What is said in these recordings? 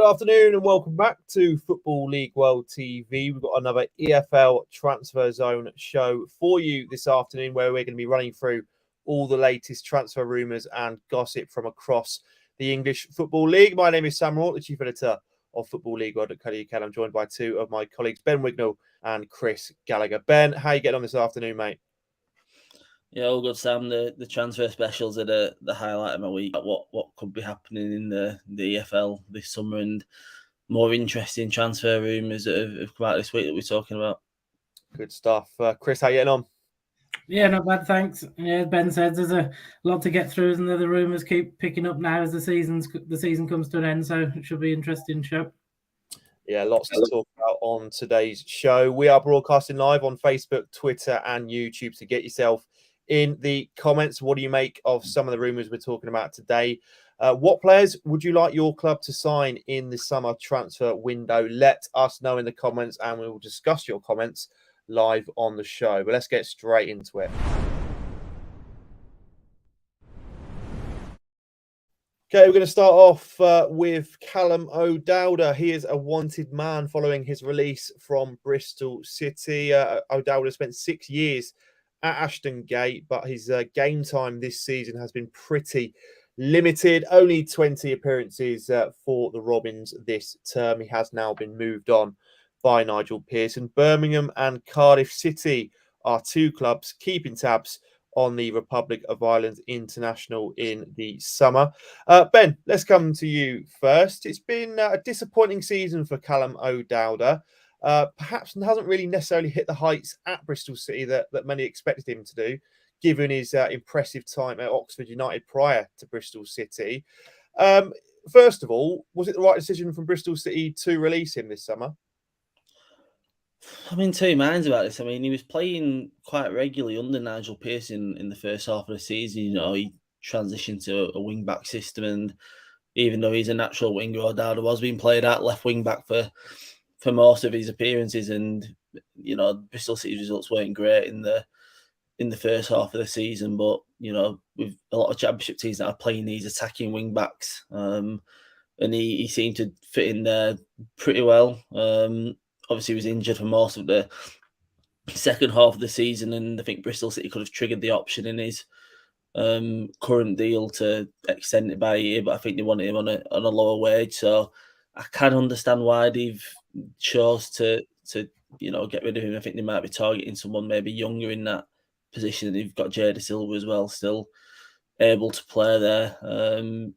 afternoon and welcome back to Football League World TV. We've got another EFL Transfer Zone show for you this afternoon where we're going to be running through all the latest transfer rumours and gossip from across the English Football League. My name is Sam Rourke, the Chief Editor of Football League World.co.uk. I'm joined by two of my colleagues, Ben Wignall and Chris Gallagher. Ben, how are you getting on this afternoon, mate? Yeah, all good, Sam. The transfer specials are the highlight of my week. What could be happening in the EFL this summer and more interesting transfer rumours that have come out this week that we're talking about. Good stuff. Chris, how are you getting on? Yeah, not bad, thanks. Yeah, as Ben said, there's a lot to get through, and the rumours keep picking up now as the season comes to an end, so it should be an interesting show. Yeah, lots to talk about on today's show. We are broadcasting live on Facebook, Twitter, and YouTube, so get yourself in the comments. What do you make of some of the rumours we're talking about today? What players would you like your club to sign in the summer transfer window? Let us know in the comments and we will discuss your comments live on the show. But let's get straight into it. Okay, we're going to start off with Callum ODowd. He is a wanted man following his release from Bristol City. O'Dowd spent 6 years at Ashton Gate, but his game time this season has been pretty limited. Only 20 appearances for the Robins this term. He has now been moved on by Nigel Pearson. Birmingham and Cardiff City are two clubs keeping tabs on the Republic of Ireland international in the summer. Ben, let's come to you first. It's been a disappointing season for Callum O'Dowd. Perhaps hasn't really necessarily hit the heights at Bristol City that many expected him to do, given his impressive time at Oxford United prior to Bristol City. First of all, was it the right decision from Bristol City to release him this summer? I'm in two minds about this. I mean, he was playing quite regularly under Nigel Pearson in the first half of the season. You know, he transitioned to a wing-back system, and even though he's a natural winger, O'Dowd was being played at left wing-back for most of his appearances, and you know Bristol City's results weren't great in the first half of the season. But you know, with a lot of Championship teams that are playing these attacking wing backs, and he seemed to fit in there pretty well. Obviously, he was injured for most of the second half of the season, and I think Bristol City could have triggered the option in his current deal to extend it by a year, but I think they wanted him on a lower wage. So I can understand why they've chose to get rid of him. I think they might be targeting someone maybe younger in that position. They've got Jada Silva as well, still able to play there.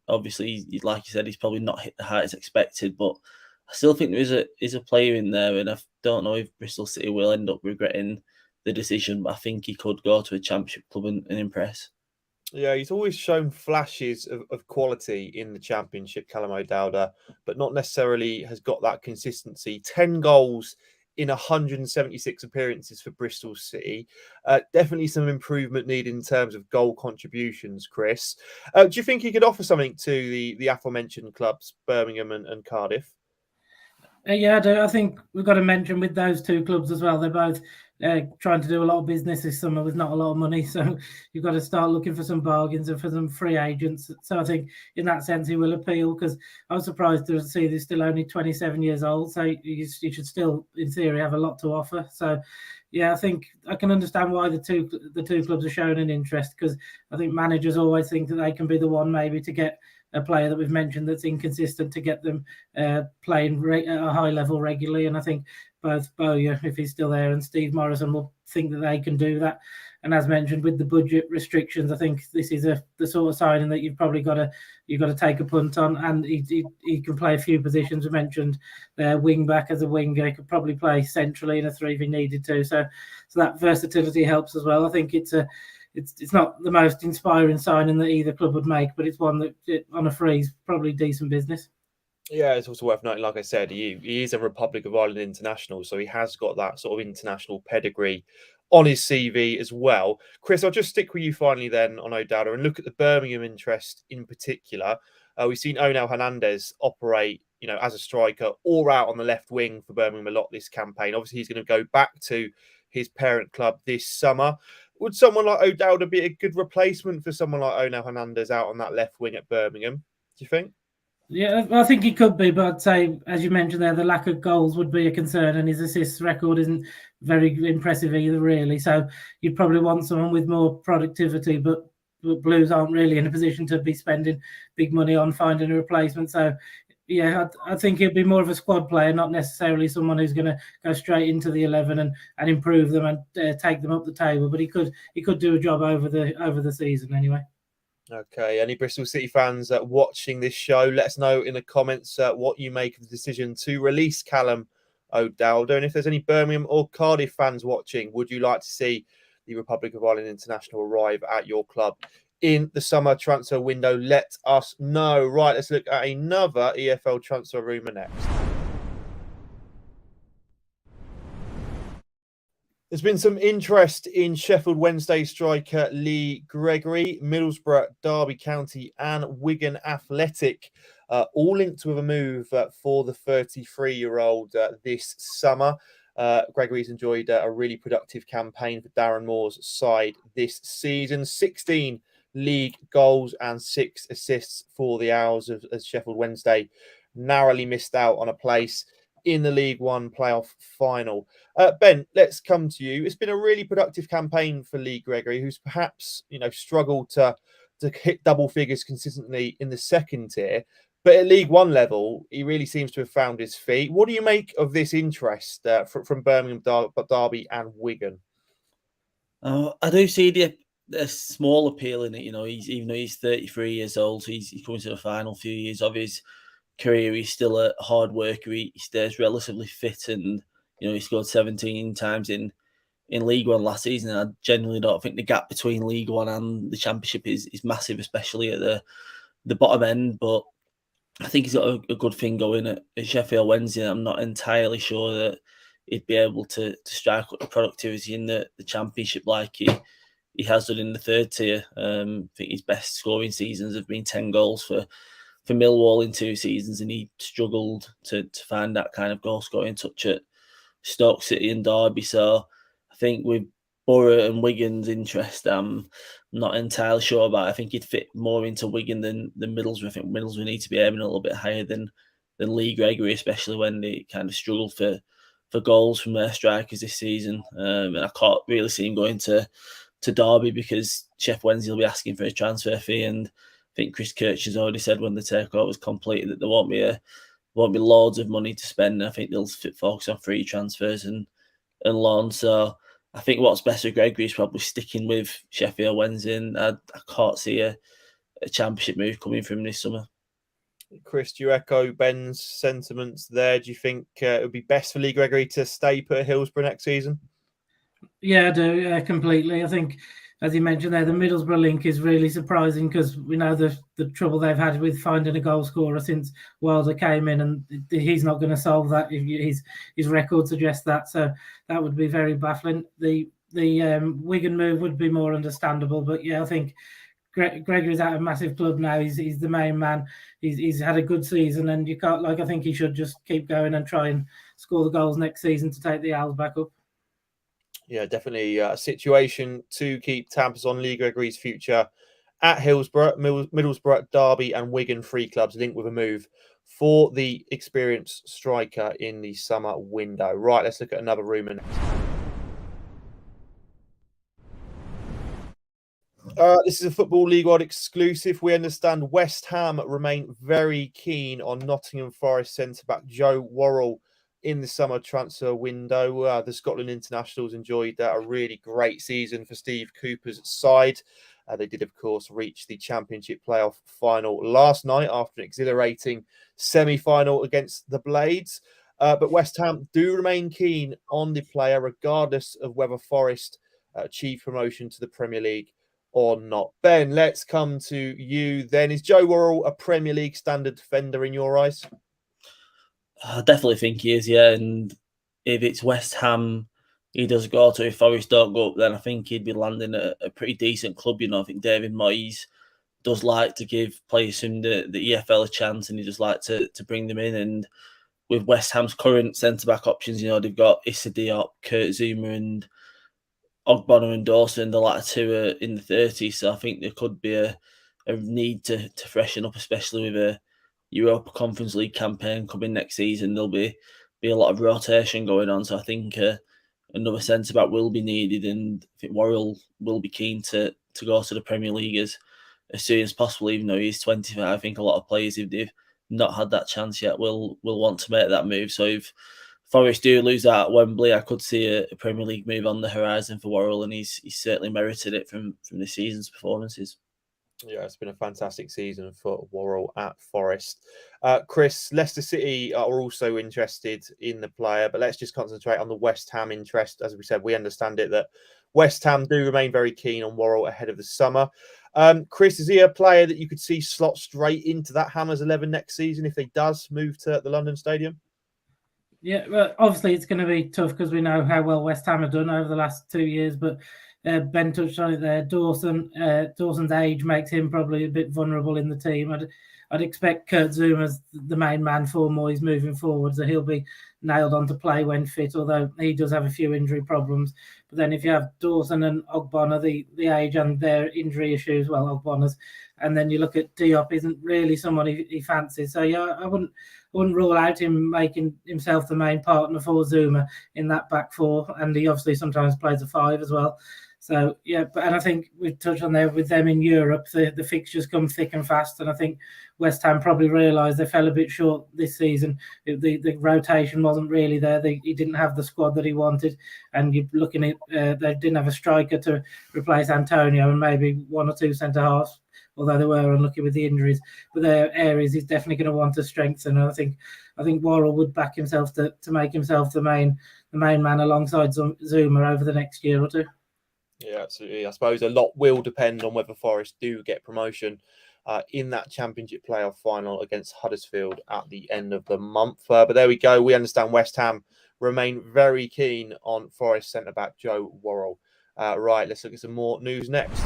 Obviously, like you said, he's probably not hit the heights expected, but I still think there is a player in there, and I don't know if Bristol City will end up regretting the decision, but I think he could go to a Championship club and impress. Yeah, he's always shown flashes of quality in the Championship, Callum O'Dowd, but not necessarily has got that consistency. 10 goals in 176 appearances for Bristol City. Definitely some improvement needed in terms of goal contributions, Chris. Do you think he could offer something to the aforementioned clubs, Birmingham and Cardiff? Yeah, I do. I think we've got to mention with those two clubs as well, they're both trying to do a lot of business this summer with not a lot of money. So you've got to start looking for some bargains and for some free agents. So I think in that sense, he will appeal, because I was surprised to see he's still only 27 years old. So he should still, in theory, have a lot to offer. So yeah, I think I can understand why the two clubs are showing an interest, because I think managers always think that they can be the one maybe to get a player that we've mentioned that's inconsistent to get them playing at a high level regularly. And I think both Bowyer, if he's still there, and Steve Morrison will think that they can do that. And as mentioned, with the budget restrictions, I think this is the sort of signing that you've got to take a punt on. And he can play a few positions. We mentioned wing back as a winger. He could probably play centrally in a three if he needed to. So that versatility helps as well. I think it's not the most inspiring signing that either club would make, but it's one that on a free is probably decent business. Yeah, it's also worth noting, like I said, he is a Republic of Ireland international, so he has got that sort of international pedigree on his CV as well. Chris, I'll just stick with you finally then on O'Dowd and look at the Birmingham interest in particular. We've seen Onel Hernandez operate, as a striker or out on the left wing for Birmingham a lot this campaign. Obviously, he's going to go back to his parent club this summer. Would someone like O'Dowd be a good replacement for someone like Onel Hernandez out on that left wing at Birmingham, do you think? Yeah, I think he could be, but I'd say, as you mentioned there, the lack of goals would be a concern, and his assists record isn't very impressive either, really. So you'd probably want someone with more productivity, but Blues aren't really in a position to be spending big money on finding a replacement. So, yeah, I think he'd be more of a squad player, not necessarily someone who's going to go straight into the 11 and improve them and take them up the table. But he could do a job over the season anyway. Okay, any Bristol City fans watching this show, let us know in the comments what you make of the decision to release Callum ODowd. And if there's any Birmingham or Cardiff fans watching, would you like to see the Republic of Ireland international arrive at your club in the summer transfer window? Let us know. Right, let's look at another EFL transfer rumour next. There's been some interest in Sheffield Wednesday striker Lee Gregory, Middlesbrough, Derby County and Wigan Athletic, all linked with a move for the 33-year-old this summer. Gregory's enjoyed a really productive campaign for Darren Moore's side this season. 16 league goals and 6 assists for the Owls as Sheffield Wednesday narrowly missed out on a place in the League One playoff final. Ben, let's come to you. It's been a really productive campaign for Lee Gregory, who's perhaps struggled to hit double figures consistently in the second tier, but at League One level, he really seems to have found his feet. What do you make of this interest from Birmingham, Derby, and Wigan? I do see the small appeal in it. Even though he's 33 years old, he's coming to the final few years of his career. He's still a hard worker. He stays relatively fit, and he scored 17 times in League One last season. I genuinely don't think the gap between League One and the Championship is massive, especially at the bottom end. But I think he's got a good thing going at Sheffield Wednesday. I'm not entirely sure that he'd be able to strike up the productivity in the Championship like he has done in the third tier. I think his best scoring seasons have been 10 goals for Millwall in 2 seasons, and he struggled to find that kind of goal scoring touch at Stoke City and Derby. So I think with Borough and Wigan's interest, I'm not entirely sure about. I think he'd fit more into Wigan than Middlesbrough. I think Middlesbrough need to be aiming a little bit higher than Lee Gregory, especially when they kind of struggled for goals from their strikers this season. And I can't really see him going to Derby because Sheffield Wednesday will be asking for a transfer fee, and I think Chris Kirch has already said when the takeover was completed that there won't be loads of money to spend. I think they'll focus on free transfers and loans. So I think what's best for Gregory is probably sticking with Sheffield Wednesday, and I can't see a Championship move coming from this summer. Chris, do you echo Ben's sentiments there? Do you think it would be best for Lee Gregory to stay put at Hillsborough next season? Yeah, I do completely. I think, as you mentioned there, the Middlesbrough link is really surprising because we know the trouble they've had with finding a goal scorer since Wilder came in, and he's not going to solve that. His record suggests that, so that would be very baffling. The Wigan move would be more understandable, but yeah, I think Gregory's at a massive club now. He's the main man. He's had a good season, and you can't I think he should just keep going and try and score the goals next season to take the Owls back up. Yeah, definitely a situation to keep tabs on. Lee Gregory's future at Hillsborough, Middlesbrough, Derby and Wigan, 3 clubs linked with a move for the experienced striker in the summer window. Right, let's look at another rumour next. This is a Football League World exclusive. We understand West Ham remain very keen on Nottingham Forest centre-back Joe Worrall in the summer transfer window. The Scotland internationals enjoyed a really great season for Steve Cooper's side. They did, of course, reach the Championship playoff final last night after an exhilarating semi-final against the Blades. But West Ham do remain keen on the player, regardless of whether Forest achieve promotion to the Premier League or not. Ben, let's come to you then. Is Joe Worrall a Premier League standard defender in your eyes? I definitely think he is, yeah. And if it's West Ham he does go to, if Forest don't go up, then I think he'd be landing at a pretty decent club. I think David Moyes does like to give players from the EFL a chance, and he does like to bring them in. And with West Ham's current centre-back options, they've got Issa Diop, Kurt Zuma and Ogbonna and Dawson. The latter 2 are in the 30s, so I think there could be a need to freshen up, especially with Europa Conference League campaign coming next season, there'll be a lot of rotation going on. So I think another centre back will be needed, and I think Worrall will be keen to go to the Premier League as soon as possible. Even though he's 25, I think a lot of players, if they've not had that chance yet, will want to make that move. So if Forest do lose that at Wembley, I could see a Premier League move on the horizon for Worrall, and he's certainly merited it from this season's performances. Yeah, it's been a fantastic season for Worrall at Forest. Chris, Leicester City are also interested in the player, but let's just concentrate on the West Ham interest. As we said, we understand it that West Ham do remain very keen on Worrall ahead of the summer. Chris, is he a player that you could see slot straight into that Hammers 11 next season if he does move to the London Stadium? Yeah, well, obviously it's going to be tough because we know how well West Ham have done over the last 2 years, but Ben touched on it there. Dawson's age makes him probably a bit vulnerable in the team. I'd expect Kurt Zouma's the main man for Moyes moving forward, so he'll be nailed on to play when fit, although he does have a few injury problems. But then if you have Dawson and Ogbonna, the age and their injury issues, well, Ogbonna's, and then you look at Diop, isn't really someone he fancies. So yeah, I wouldn't rule out him making himself the main partner for Zouma in that back four, and he obviously sometimes plays a 5 as well. So yeah, and I think we've touched on there with them in Europe, the fixtures come thick and fast, and I think West Ham probably realised they fell a bit short this season. The rotation wasn't really there. He didn't have the squad that he wanted, and you're looking at they didn't have a striker to replace Antonio, and maybe 1 or 2 centre halves, although they were unlucky with the injuries. But there are areas he's definitely going to want to strengthen, and I think Worrall would back himself to make himself the main man alongside Zouma over the next year or two. Yeah, absolutely. I suppose a lot will depend on whether Forest do get promotion in that Championship playoff final against Huddersfield at the end of the month. But there we go. We understand West Ham remain very keen on Forest centre-back Joe Worrall. Right, let's look at some more news next.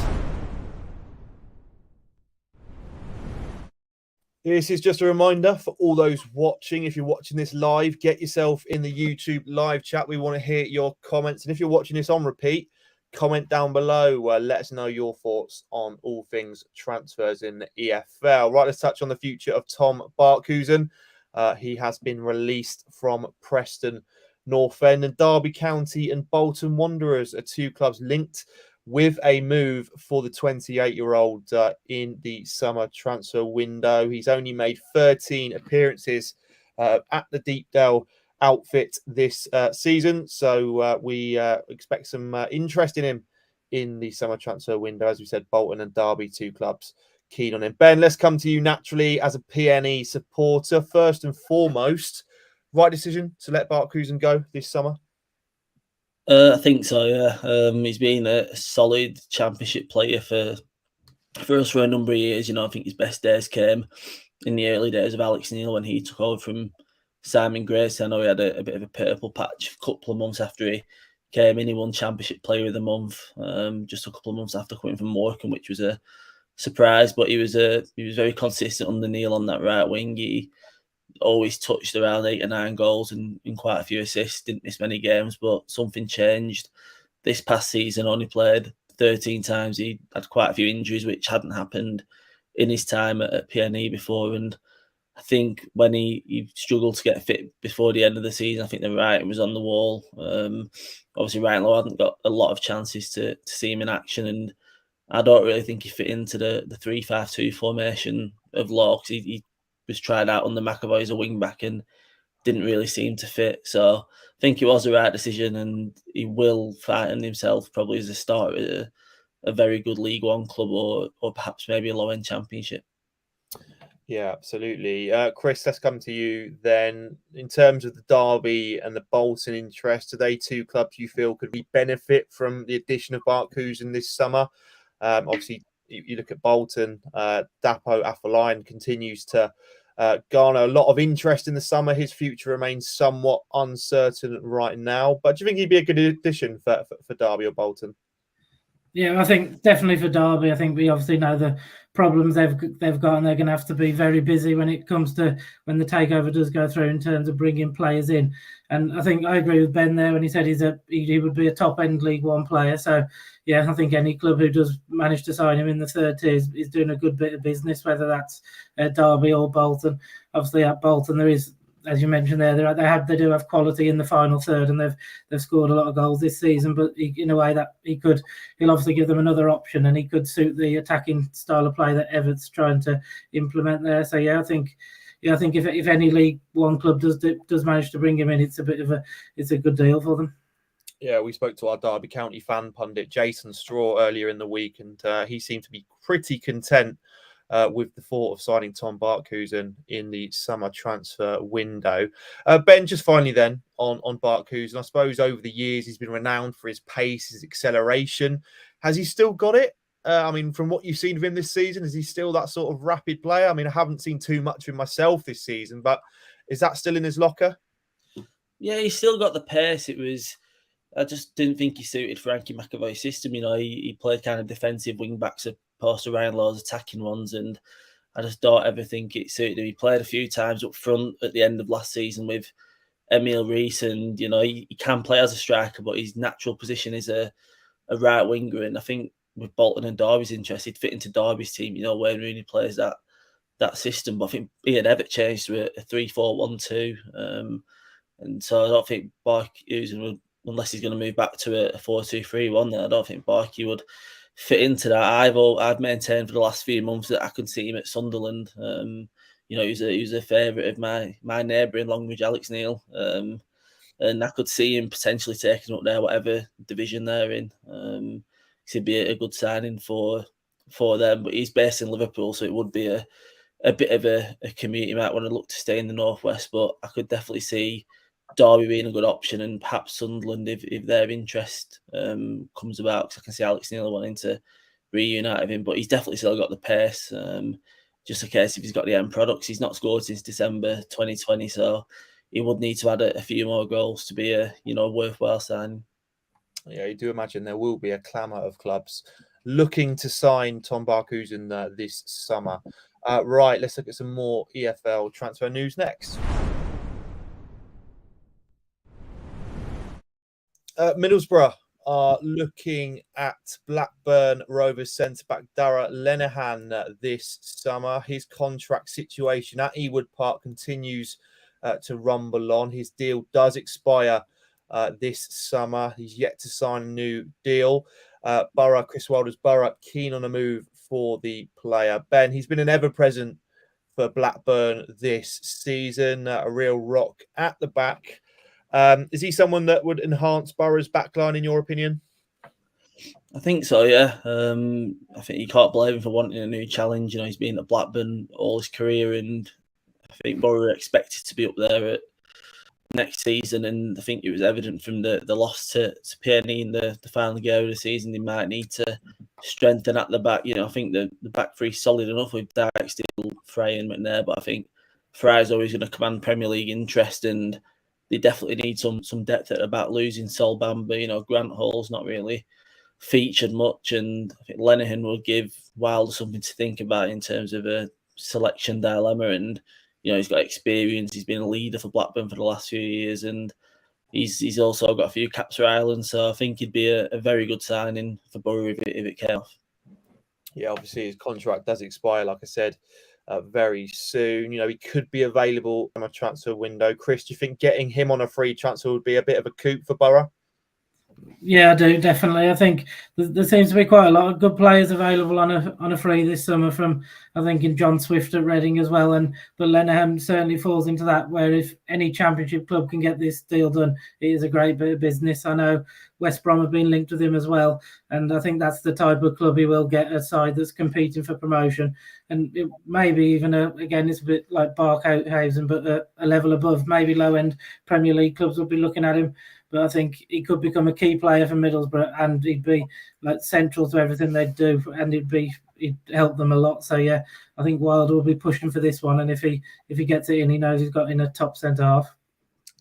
This is just a reminder for all those watching. If you're watching this live, get yourself in the YouTube live chat. We want to hear your comments. And if you're watching this on repeat, comment down below. Let us know your thoughts on all things transfers in the EFL. Right, let's touch on the future of Tom Barkusen. He has been released from Preston North End, and Derby County and Bolton Wanderers are 2 clubs linked with a move for the 28-year-old in the summer transfer window. He's only made 13 appearances at the Deepdale outfit this season, so we expect some interest in him in the summer transfer window. As we said, Bolton and Derby, 2 clubs keen on him. Ben, let's come to you naturally as a PNE supporter. First and foremost, right decision to let Barkusen go this summer? I think so, yeah. He's been a solid Championship player for us for a number of years. I think his best days came in the early days of Alex Neil when he took over from Simon Grace. I know he had a bit of a purple patch a couple of months after he came in. He won Championship Player of the Month just a couple of months after coming from Morecambe, which was a surprise. But he was very consistent under Neil on that right wing. He always touched around 8 or 9 goals and quite a few assists. Didn't miss many games, but something changed this past season. Only played 13 times. He had quite a few injuries, which hadn't happened in his time at PNE before, and I think when he struggled to get fit before the end of the season, I think the writing was on the wall. Obviously, Wignall hadn't got a lot of chances to see him in action, and I don't really think he fit into the 3-5-2 formation of Law, because he was tried out under McAvoy as a wing-back and didn't really seem to fit. So I think it was the right decision, and he will find himself probably as a starter at a very good League One club, or perhaps maybe a low-end Championship. Yeah, absolutely. Chris, let's come to you then. In terms of the Derby and the Bolton interest, are they 2 clubs you feel could we benefit from the addition of Barkusen this summer? Obviously, you look at Bolton, Dapo Afolayan continues to garner a lot of interest in the summer. His future remains somewhat uncertain right now, but do you think he'd be a good addition for Derby or Bolton? Yeah, I think definitely for Derby, I think we obviously know the problems they've got, and they're going to have to be very busy when it comes to when the takeover does go through in terms of bringing players in. And I think I agree with Ben there when he said he would be a top end League One player. So yeah, I think any club who does manage to sign him in the third tier is doing a good bit of business, whether that's Derby or Bolton. Obviously at Bolton there is, as you mentioned there, they do have quality in the final third, and they've scored a lot of goals this season. But in a way that he'll obviously give them another option, and he could suit the attacking style of play that Evert's trying to implement there. So yeah, I think if any League One club does manage to bring him in, it's a good deal for them. Yeah, we spoke to our Derby County fan pundit Jason Straw earlier in the week, and he seemed to be pretty content with the thought of signing Tom Barkusen in the summer transfer window. Ben, just finally then on Barkusen, I suppose over the years he's been renowned for his pace, his acceleration. Has he still got it? I mean, from what you've seen of him this season, is he still that sort of rapid player? I mean, I haven't seen too much of him myself this season, but is that still in his locker? Yeah, he's still got the pace. I just didn't think he suited Frankie McAvoy's system. You know, he played kind of defensive wing backs opposed to Ryan Law's attacking ones, and I just don't ever think it suited him. He played a few times up front at the end of last season with Emile Rees, and you know he can play as a striker, but his natural position is a right winger. And I think with Bolton and Derby's interest, he'd fit into Derby's team. You know, Wayne Rooney plays that system, but I think Ian Everett changed to a 3-4-1-2, and so I don't think Barkusen would, unless he's going to move back to a 4-2-3-1. Then I don't think Barky would fit into that. I've maintained for the last few months that I could see him at Sunderland. You know, he was a favourite of my neighbour in Longridge, Alex Neil, and I could see him potentially taking up there, whatever division they're in. He'd be a good signing for them. But he's based in Liverpool, so it would be a bit of a commute. He might want to look to stay in the northwest, but I could definitely see Derby being a good option, and perhaps Sunderland if their interest comes about, because I can see Alex Neil wanting to reunite with him, but he's definitely still got the pace. Just a case if he's got the end products. He's not scored since December 2020, so he would need to add a few more goals to be a worthwhile signing. Yeah, you do imagine there will be a clamour of clubs looking to sign Tom Barkusen this summer. Right, let's look at some more EFL transfer news next. Middlesbrough are looking at Blackburn Rovers centre-back Dara Lenihan this summer. His contract situation at Ewood Park continues to rumble on. His deal does expire this summer. He's yet to sign a new deal. Chris Wilder's Borough keen on a move for the player. Ben, he's been an ever-present for Blackburn this season, a real rock at the back. Is he someone that would enhance Borough's backline, in your opinion? I think so, yeah. I think you can't blame him for wanting a new challenge. You know, he's been at Blackburn all his career, and I think Borough are expected to be up there at next season. And I think it was evident from the loss to Pearney in the final game of the season, they might need to strengthen at the back. You know, I think the back three solid enough with Dyke, Fry and McNair, but I think Fry's always going to command Premier League interest, and they definitely need some depth at the back. Losing Sol Bamba, you know, Grant Hall's not really featured much, and I think Lenihan will give Wilder something to think about in terms of a selection dilemma. And you know, he's got experience. He's been a leader for Blackburn for the last few years, and he's also got a few caps for Ireland. So I think he'd be a very good signing for Borough if it came off. Yeah, obviously his contract does expire, like I said, very soon. You know, he could be available on a transfer window. Chris, do you think getting him on a free transfer would be a bit of a coup for Borough? Yeah, I do, definitely. I think there seems to be quite a lot of good players available on a free this summer, from I think in John Swift at Reading as well, but Lenihan certainly falls into that, where if any Championship club can get this deal done, it is a great bit of business. I know West Brom have been linked with him as well, and I think that's the type of club he will get, a side that's competing for promotion, and it maybe even again it's a bit like Barkusen, but a level above. Maybe low end Premier League clubs will be looking at him. But I think he could become a key player for Middlesbrough, and he'd be like central to everything they'd do, and he'd help them a lot. So yeah, I think Wilder will be pushing for this one, and if he gets it in, he knows he's got in a top centre half.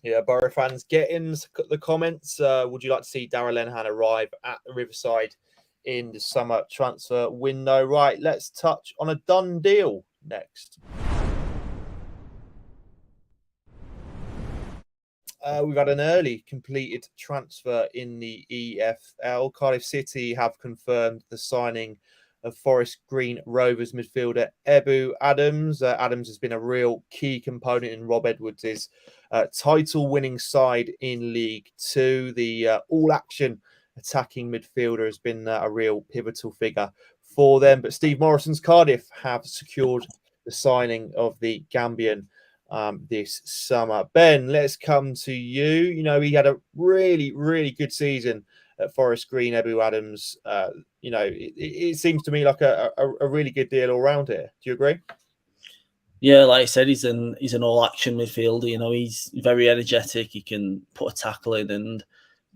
Yeah, Borough fans, get in the comments. Would you like to see Dara Lenihan arrive at the Riverside in the summer transfer window. Right, let's touch on a done deal next. We've had an early completed transfer in the EFL. Cardiff City have confirmed the signing of Forest Green Rovers midfielder Ebu Adams. Adams has been a real key component in Rob Edwards' title-winning side in League Two. The all-action attacking midfielder has been a real pivotal figure for them. But Steve Morrison's Cardiff have secured the signing of the Gambian this summer. Ben, let's come to you. You know, he had a really, really good season at Forest Green, Ebu Adams. You know, it seems to me like a really good deal all round here. Do you agree? Yeah, like I said, he's an all-action midfielder. You know, he's very energetic. He can put a tackle in, and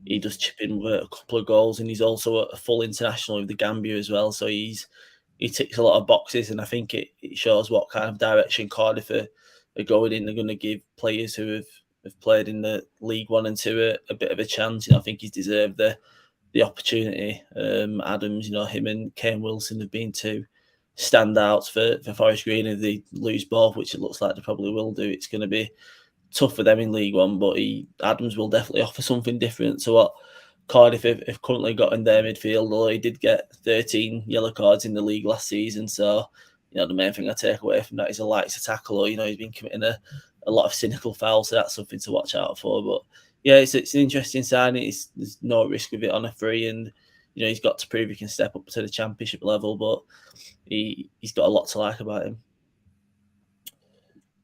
he does chip in with a couple of goals. And he's also a full international with the Gambia as well. So he ticks a lot of boxes, and I think it shows what kind of direction Cardiff are going in. They're going to give players who have played in the League 1 and 2 a bit of a chance. You know, I think he's deserved the opportunity. Adams, you know, him and Kane Wilson have been two standouts for Forest Green. If they lose both, which it looks like they probably will do, it's going to be tough for them in League 1. But Adams will definitely offer something different to what Cardiff have currently got in their midfield. Although he did get 13 yellow cards in the league last season, so you know, the main thing I take away from that is a likes to tackle, or, you know, he's been committing a lot of cynical fouls, so that's something to watch out for. But yeah, it's an interesting signing. There's no risk of it on a free, and you know, he's got to prove he can step up to the championship level, but he's got a lot to like about him.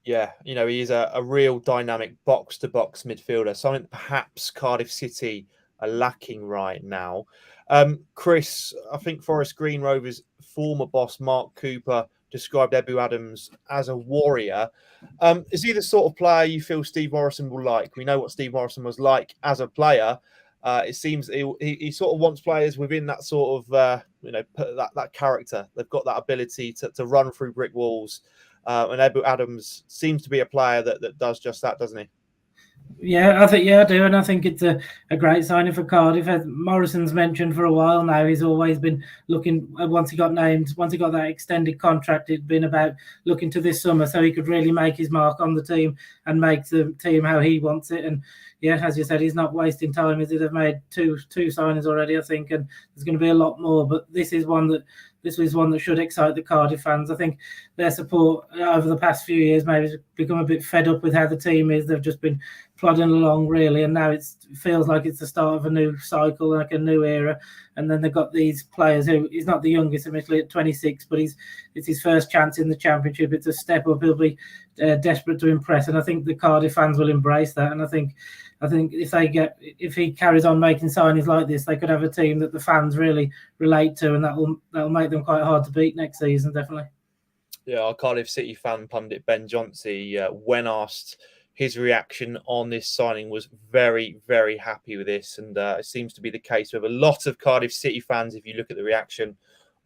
Yeah, you know, he is a real dynamic box-to-box midfielder, something perhaps Cardiff City are lacking right now. Chris, I think Forest Green Rovers former boss Mark Cooper described Ebu Adams as a warrior. Is he the sort of player you feel Steve Morrison will like? We know what Steve Morrison was like as a player. It seems he sort of wants players within that sort of you know, that character. They've got that ability to run through brick walls. And Ebu Adams seems to be a player that does just that, doesn't he? Yeah, I do, and I think it's a great signing for Cardiff. As Morrison's mentioned for a while now, he's always been looking. Once he got that extended contract, it'd been about looking to this summer so he could really make his mark on the team and make the team how he wants it. And yeah, as you said, he's not wasting time. They've made two signings already, I think, and there's going to be a lot more. But this is one that should excite the Cardiff fans. I think their support over the past few years maybe has become a bit fed up with how the team is. They've just been plodding along, really, and now it feels like it's the start of a new cycle, like a new era. And then they've got these players who he's not the youngest, admittedly, at 26, but it's his first chance in the championship. It's a step up. He'll be desperate to impress, and I think the Cardiff fans will embrace that. And I think if he carries on making signings like this, they could have a team that the fans really relate to, and that'll make them quite hard to beat next season, definitely. Yeah, our Cardiff City fan pundit Ben Johnsey, when asked his reaction on this signing, was very, very happy with this, and it seems to be the case with a lot of Cardiff City fans if you look at the reaction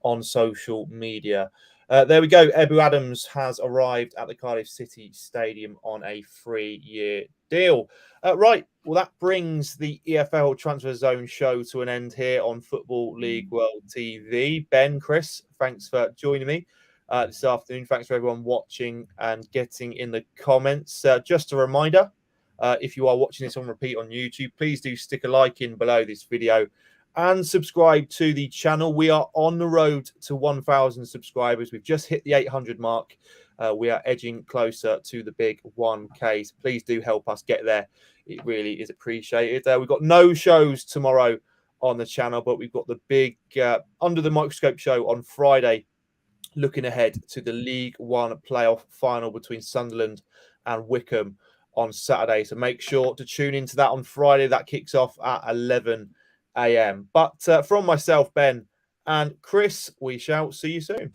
on social media. There we go. Ebu Adams has arrived at the Cardiff City Stadium on a 3-year deal. Right, well, that brings the EFL Transfer Zone show to an end here on Football League World TV. Ben, Chris, thanks for joining me this afternoon. Thanks for everyone watching and getting in the comments. Just a reminder, if you are watching this on repeat on YouTube, please do stick a like in below this video and subscribe to the channel. We are on the road to 1,000 subscribers. We've just hit the 800 mark. We are edging closer to the big 1K. So please do help us get there. It really is appreciated. We've got no shows tomorrow on the channel, but we've got the big Under the Microscope show on Friday, looking ahead to the League 1 playoff final between Sunderland and Wycombe on Saturday. So make sure to tune into that on Friday. That kicks off at 11 a.m. But from myself, Ben, and Chris, we shall see you soon.